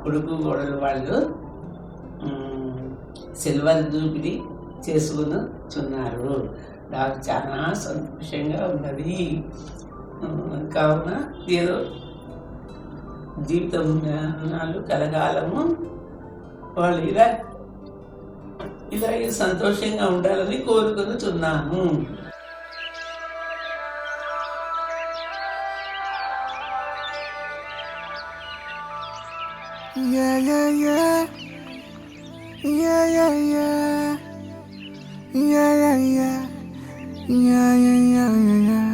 కొడుకు కోడలు వాళ్ళు సిల్వర్ జూబిలీ చేసుకుని చున్నారు. నాకు చాలా సంతోషంగా ఉన్నది. కావున ఏదో జీవితం కలగాలము వాళ్ళు ఇలాగే సంతోషంగా ఉండాలని కోరుకొనుచున్నాను. Yeah, yeah, yeah. Yeah, yeah, yeah. Yeah, yeah, yeah. Yeah, yeah, yeah, yeah, yeah.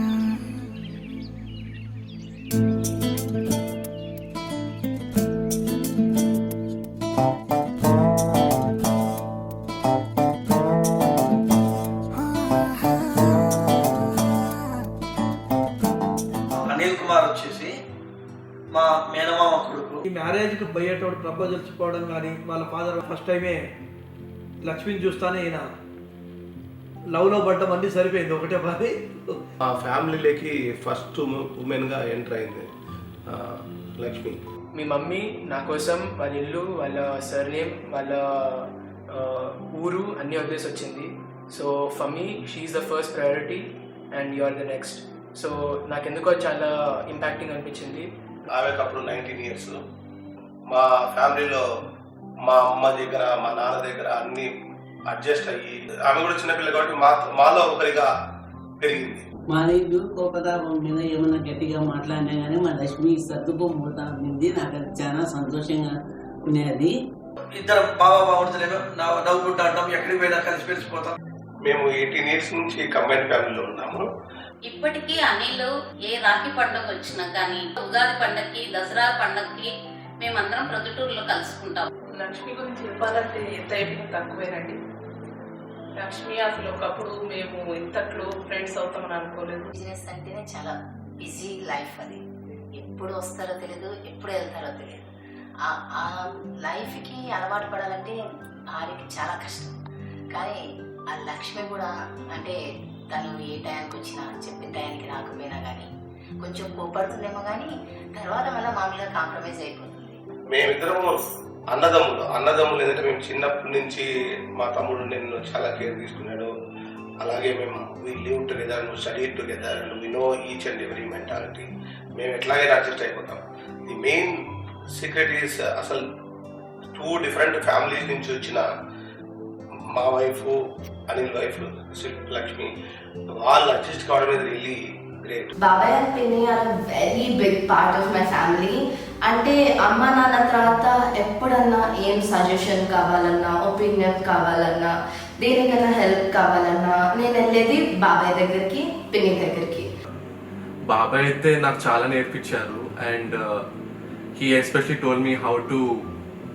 Anil Kumar వచ్చేసి మా మేనమామ కొడుకు. ఈ మ్యారేజ్కి పోయేటోడు ప్రపోజల్ చెప్పుకోవడం కానీ వాళ్ళ ఫాదర్ ఫస్ట్ టైమే లక్ష్మిని చూస్తానే ఈయన లవ్లో పడ్డం అన్నీ సరిపోయింది ఒకటే పది. ఆ ఫ్యామిలీలోకి ఫస్ట్ ఉమెన్గా ఎంటర్ అయింది లక్ష్మి. మీ మమ్మీ నా కోసం వాళ్ళ ఇల్లు, వాళ్ళ సర్నేమ్, వాళ్ళ ఊరు అన్నీ వదిలేసి వచ్చింది. So for me she is the first priority and you are the next. So నాకెందుకో చాలా ఇంపాక్టింగ్ అనిపించింది. ఆమెకు అప్పుడు 19 years. మా ఫ్యామిలీలో మా అమ్మ దగ్గర మా నాన్న దగ్గర అన్ని అడ్జస్ట్ అయ్యి ఆమె కూడా చిన్నపిల్ల కాబట్టి మాలో ఒకరిగా పెరిగింది. మా ఇల్లు కోపతాపం మీద ఏమన్నా గట్టిగా మాట్లాడినా కానీ మా లక్ష్మి సర్దుకోపోతా ఉంది. నాకు అది చాలా సంతోషంగా ఉండేది. ఇద్దరం బాబా బాగుంటుందేమో నవ్వుకుంటూ అంటాం, ఎక్కడికి పోయినా కలిసి పెరిచిపోతాం. మేము 18 years నుంచి కంబైన్ ఫ్యామిలీలో ఉన్నాము. ఇప్పటికీ అనిల్ ఏ రాఖీ పండుగ వచ్చినా కానీ, ఉగాది పండుగకి, దసరా పండుగకి మేమందరం ప్రొద్దుటూరులో కలుసుకుంటాం. లక్ష్మి గురించి చెప్పాలంటే ఎంత చెప్పినా తక్కువేనండి. లక్ష్మి అసలు ఒకప్పుడు మేము ఇంతట్లో ఫ్రెండ్స్ అవుతామని అనుకోలేదు. బిజినెస్ అంటేనే చాలా బిజీ లైఫ్. అది ఎప్పుడు వస్తారో తెలియదు, ఎప్పుడు వెళ్తారో తెలియదు. ఆ లైఫ్కి అలవాటు పడాలంటే భార్యకి చాలా కష్టం. కానీ ఆ లక్ష్మి కూడా అంటే తను ఏ టైంకి వచ్చినా చెప్పిన టైంకి రాకపోయినా కానీ కొంచెం కోపడుతుందేమో, కానీ తర్వాత మళ్ళీ మామూలుగా కాంప్రమైజ్ అయిపోతుంది. మేమిద్దరము అన్నదమ్ములు ఏంటంటే మేము చిన్నప్పటి నుంచి మా తమ్ముడు నేను చాలా కేర్ తీసుకున్నాడు. అలాగే మేము we live together, study together, we know each and every mentality. మేము ఎట్లాగైనా అడ్జస్ట్ అయిపోతాం. ది మెయిన్ సీక్రెట్ ఈస్ అసలు 2 different ఫ్యామిలీస్ నుంచి వచ్చిన మా వైఫ్, అనిల్ వైఫ్ లక్ష్మి, వాళ్ళు అడ్జస్ట్ కావడం అనేది రియల్లీ గ్రేట్. బాబాయ్ అండ్ పిన్ని are very big part of my family. అంటే అమ్మ నాన్న తర్వాత ఎప్పుడన్నా ఏం సజెషన్ కావాలన్నా, ఒపీనియన్ కావాలన్నా, దేనికైనా హెల్ప్ కావాలన్నా నేను వెళ్ళేది బాబాయ్ దగ్గరికి, పిన్ని దగ్గరికి. బాబాయ్ అయితే నాకు చాలా నేర్పించారు. And he especially told me how to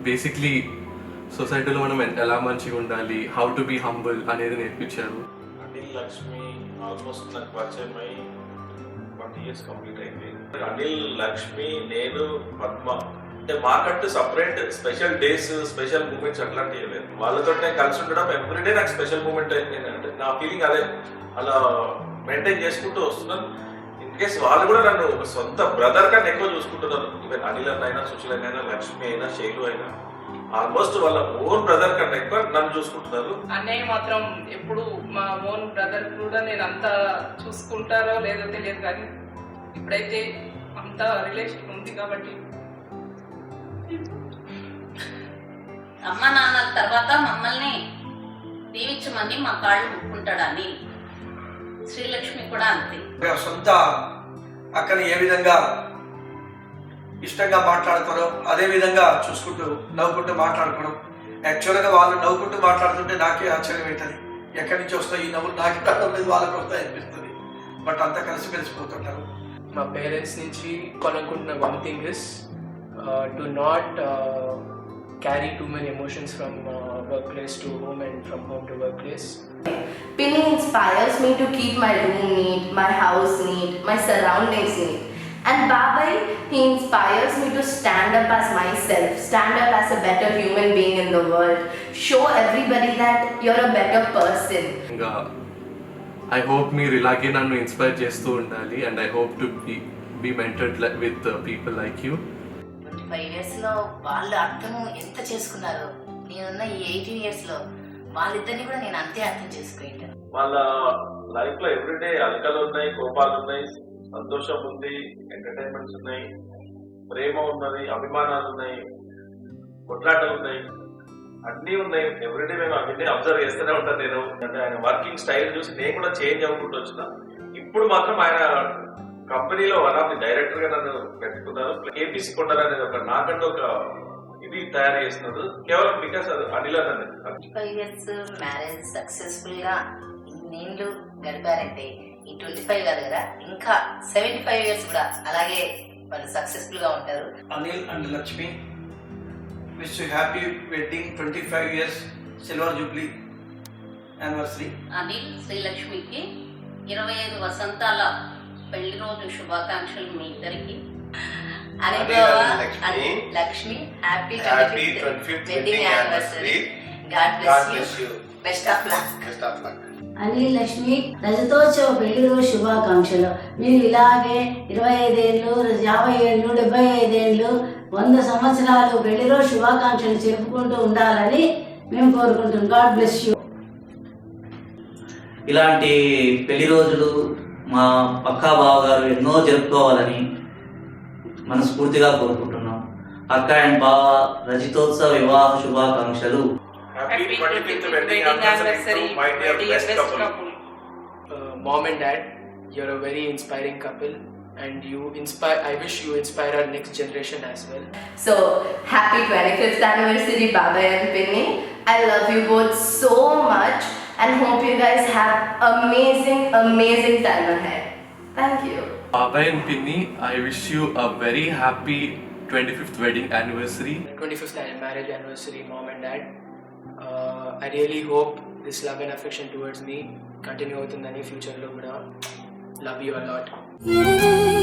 basically సొసైటీలో మనం ఎలా మంచిగా ఉండాలి, హౌ టు బీ హంబుల్ అనేది నేర్పించారు. అనిల్ లక్ష్మి ఆల్మోస్ట్ నాకు పరిచయం అయ్యి 20 years కంప్లీట్ అయింది. అనిల్ లక్ష్మి, నేను, పద్మ అంటే మాకంటూ separate special days, special moments అట్లాంటివి లేదు. వాళ్ళతో నేను కలిసి ఉండడం ఎవ్రీడే నాకు స్పెషల్ మూమెంట్ అయింది. అంటే నా ఫీలింగ్ అదే, అలా మెయింటైన్ చేసుకుంటూ వస్తున్నాను. ఇన్ కేస్ వాళ్ళు కూడా నన్ను ఒక సొంత బ్రదర్ కన్నా ఎక్కువ చూసుకుంటున్నారు. ఈవెన్ అనిల్ అన్న అయినా, సుశీల్ అయినా, లక్ష్మి అయినా, శైలు అయినా ఆల్మోస్ట్ వాళ్ళ ఓన్ బ్రదర్ కన్నా ఎక్కువ నన్ను చూసుకుంటున్నారు. అన్నయ్య మాత్రం ఎప్పుడు మా ఓన్ బ్రదర్ కూడా నేను అంత చూసుకుంటారో లేదో తెలియదు, కానీ ఇప్పుడైతే అంత రిలేషన్ ఉంది కాబట్టి. అమ్మ నాన్నల తర్వాత మమ్మల్ని దీవించమని మా కాళ్ళు ముక్కుంటాడని. శ్రీలక్ష్మి కూడా అంతే. సొంత అక్కని ఏ విధంగా ఇష్టంగా మాట్లాడతారో అదే విధంగా చూసుకుంటూ నవ్వుకుంటూ మాట్లాడుకోవడం. యాక్చువల్గా వాళ్ళు నవ్వుకుంటూ మాట్లాడుతుంటే నాకే ఆశ్చర్యం అవుతుంది, ఎక్కడి నుంచి వస్తాయి ఈ నవ్వులు, నాకే రావడం లేదు, వాళ్ళకి వస్తాయి అనిపిస్తుంది. బట్ అంతా కలిసిపోతుంటారు. మా పేరెంట్స్ నుంచి కొనుక్కుంటున్న one thing is to not carry too many emotions from workplace to home and from home to workplace. Pinny inspires me to keep my room neat, my house neat, my surroundings neat. And Babai, he inspires me to stand up as myself, stand up as a better human being in the world, show everybody that you're a better person. I hope మీరు ఇలాగే నన్ను inspire చేస్తూ ఉండాలి. And I hope to be mentored with people like you. 25 yearsలో వాళ్ళు అర్థం ఎంత చేసుకున్నారో, నేనున్న ఈ 18 yearsలో వాళ్ళిద్దరిని కూడా నేను అంతే అర్థం చేసుకుంటాను. వాళ్ళ లైఫ్ లో ఎవ్రీడే అలకలు ఉన్నాయి, కోపాలు ఉన్నాయి, సంతోషం ఉంది, ఎంటర్టైన్మెంట్స్ ఉన్నాయి, ప్రేమ ఉన్నది, అభిమానాలు ఉన్నాయి, కొట్లాటలు ఉన్నాయి, అన్నీ ఉన్నాయి. ఎవ్రీడే మేము అవన్నీ అబ్జర్వ్ చేస్తూనే ఉంటాను నేను. అంటే ఆయన వర్కింగ్ స్టైల్ చూసి నేను కూడా చేంజ్ అవ్వకుండా వచ్చిన. ఇప్పుడు మాత్రం ఆయన కంపెనీలో వన్ ఆఫ్ ది డైరెక్టర్ గా నన్ను పెట్టుకున్నారు. కేపీసీ కొండలు అనేది ఒక నాకంటే ఒక ఇది తయారు చేస్తున్నారు, కేవలం బికాస్ అది అనిల్ అన్నది. 25 years మ్యారేజ్ సక్సెస్ఫుల్ గా ఇన్నేళ్ళు గడిపారంటే ఈ 25 కాదు కదా, ఇంకా 75 years కూడా అలాగే వాళ్ళు సక్సెస్ఫుల్ గా ఉంటారు. Anil and Lakshmi wish you happy wedding 25 years silver jubilee anniversary. Anil శ్రీలక్ష్మికి 25 వసంతాల పెళ్లి రోజు శుభాకాంక్షలు మీ ఇద్దరికి. Lakshmi happy 25th wedding anniversary. God bless you. Best of luck. Anil Lakshmi రజతోత్సవ పెళ్లి రోజు శుభాకాంక్షలు. మీరు ఇలాగే 25 ఏళ్ళు, 50 ఏళ్ళు, 75 ఏళ్ళు, 100 సంవత్సరాలు పెళ్లి రోజు శుభాకాంక్షలు చెప్పుకుంటూ ఉండాలని మేము కోరుకుంటున్నాం. God bless you. ఇలాంటి పెళ్లి రోజులు మా పక్కా బావగారు ఎన్నో జరుపుకోవాలని మనస్ఫూర్తిగా కోరుకుంటున్నాం. అక్క అండ్ బావ రజతోత్సవ వివాహ శుభాకాంక్షలు. Happy 25th wedding anniversary to my dear best couple. Mom and Dad, you're a very inspiring couple, and I wish you inspire our next generation as well. So, happy 25th anniversary, Baba and Pinny. I love you both so much and hope you guys have amazing time ahead. Thank you. Baba and Pinny, I wish you a very happy 25th wedding anniversary. 25th marriage anniversary, Mom and Dad. I really hope this love and affection towards me continue in the future. Love you a lot.